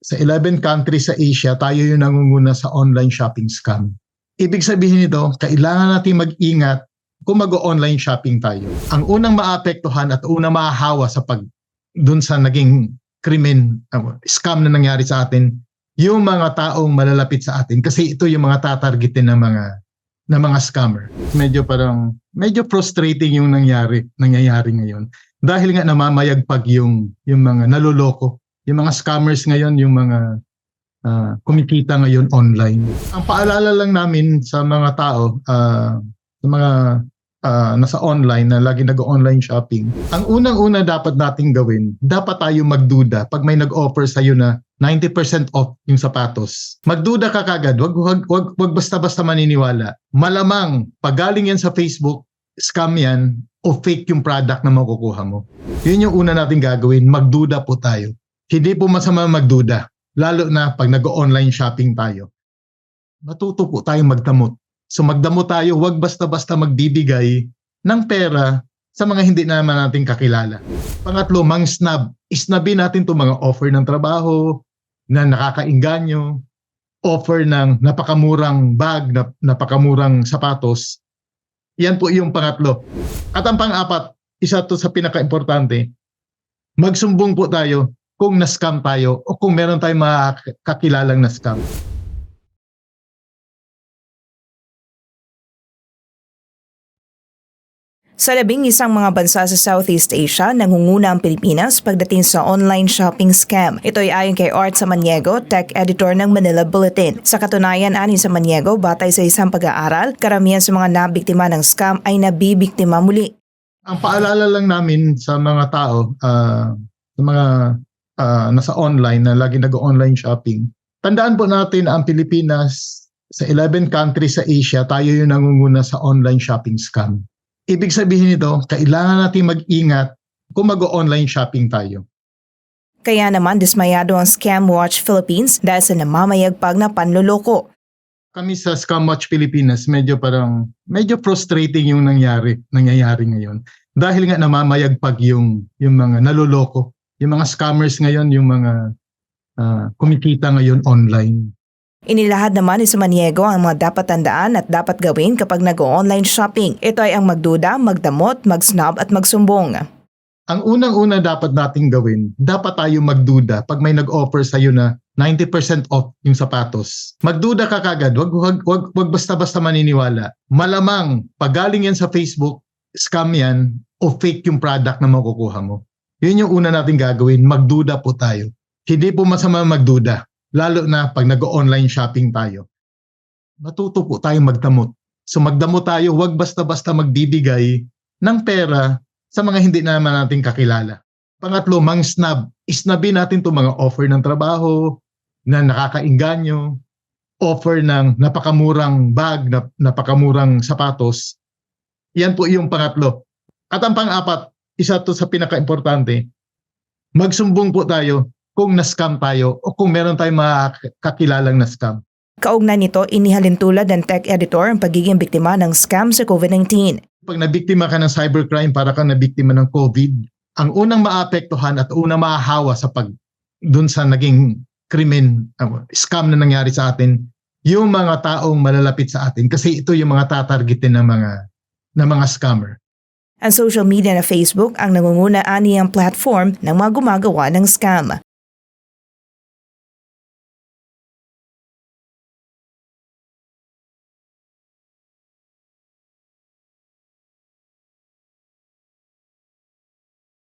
Sa 11 countries sa Asia, tayo yung nangunguna sa online shopping scam. Ibig sabihin nito, kailangan natin mag-ingat kung mag-online shopping tayo. Ang unang maapektuhan at unang mahahawa sa dun sa naging krimen, scam na nangyari sa atin, yung mga taong malalapit sa atin kasi ito yung mga tatargetin ng mga scammer. Medyo frustrating yung nangyayari ngayon. Dahil nga namamayagpag yung mga naloloko, yung mga scammers ngayon, yung mga kumikita ngayon online. Ang paalala lang namin sa mga tao, sa mga nasa online na lagi nag-online shopping, ang unang-una dapat nating gawin, dapat tayo magduda pag may nag-offer sa'yo na 90% off yung sapatos. Magduda ka kagad, wag basta-basta maniniwala. Malamang pag galing yan sa Facebook, scam yan o fake yung product na makukuha mo. Yun yung una nating gagawin, magduda po tayo. Hindi po masama magduda, lalo na pag nag-online shopping tayo. Matuto po tayong magdamot. So magdamot tayo, wag basta-basta magbibigay ng pera sa mga hindi naman natin kakilala. Pangatlo, mang-snub. Isnabin natin itong mga offer ng trabaho na nakakainganyo, offer ng napakamurang bag, napakamurang sapatos. Yan po yung pangatlo. At ang pang-apat, isa to sa pinaka-importante, magsumbong po tayo kung na-scam tayo o kung meron tayong mga kakilalang na-scam. Sa 11 mga bansa sa Southeast Asia, nangunguna ang Pilipinas pagdating sa online shopping scam. Ito ay ayon kay Art Samaniego, tech editor ng Manila Bulletin. Sa katunayan, ani Samaniego, batay sa isang pag-aaral, karamihan sa mga nabiktima ng scam ay nabibiktima muli. Ang paalala lang namin sa mga tao, sa mga nasa online na lagi nag-online shopping, tandaan po natin ang Pilipinas, sa 11 countries sa Asia, tayo yung nangunguna sa online shopping scam. Ibig sabihin nito, kailangan natin mag-ingat kung mag-online shopping tayo. Kaya naman dismayado ang Scam Watch Philippines dahil sa namamayagpag na panloloko. Kami sa Scam Watch Pilipinas, medyo frustrating yung nangyayari ngayon. Dahil nga namamayagpag yung mga naloloko, yung mga scammers ngayon, yung mga kumikita ngayon online. Inilahad naman ni Samaniego ang mga dapat tandaan at dapat gawin kapag nag-online shopping. Ito ay ang magduda, magdamot, mag-snub at magsumbong. Ang unang-una dapat nating gawin, dapat tayo magduda pag may nag-offer sa'yo na 90% off yung sapatos. Magduda ka kagad, wag basta-basta maniniwala. Malamang pag galing yan sa Facebook, scam yan o fake yung product na makukuha mo. Yun yung una nating gagawin, magduda po tayo. Hindi po masama magduda. Lalo na pag nag-online shopping tayo. Matuto po tayong magdamot. So magdamot tayo, wag basta-basta magbibigay ng pera sa mga hindi naman natin kakilala. Pangatlo, mang-snub. Isnabin natin itong mga offer ng trabaho na nakakainganyo, offer ng napakamurang bag, napakamurang sapatos. Yan po yung pangatlo. At ang pang-apat, isa to sa pinaka-importante, magsumbong po tayo kung na-scam tayo o kung meron tayong mga kakilalang na-scam. Kaugnay nito, inihalintulad ng tech editor ang pagiging biktima ng scam sa COVID-19. Pag nabiktima ka ng cybercrime, para kang nabiktima ng COVID, ang unang maapektuhan at unang mahahawa sa dun sa naging krimen, scam na nangyari sa atin, yung mga taong malalapit sa atin kasi ito yung mga tatargetin ng mga scammer. Ang social media na Facebook ang nangunguna-ani ang platform ng mga gumagawa ng scam.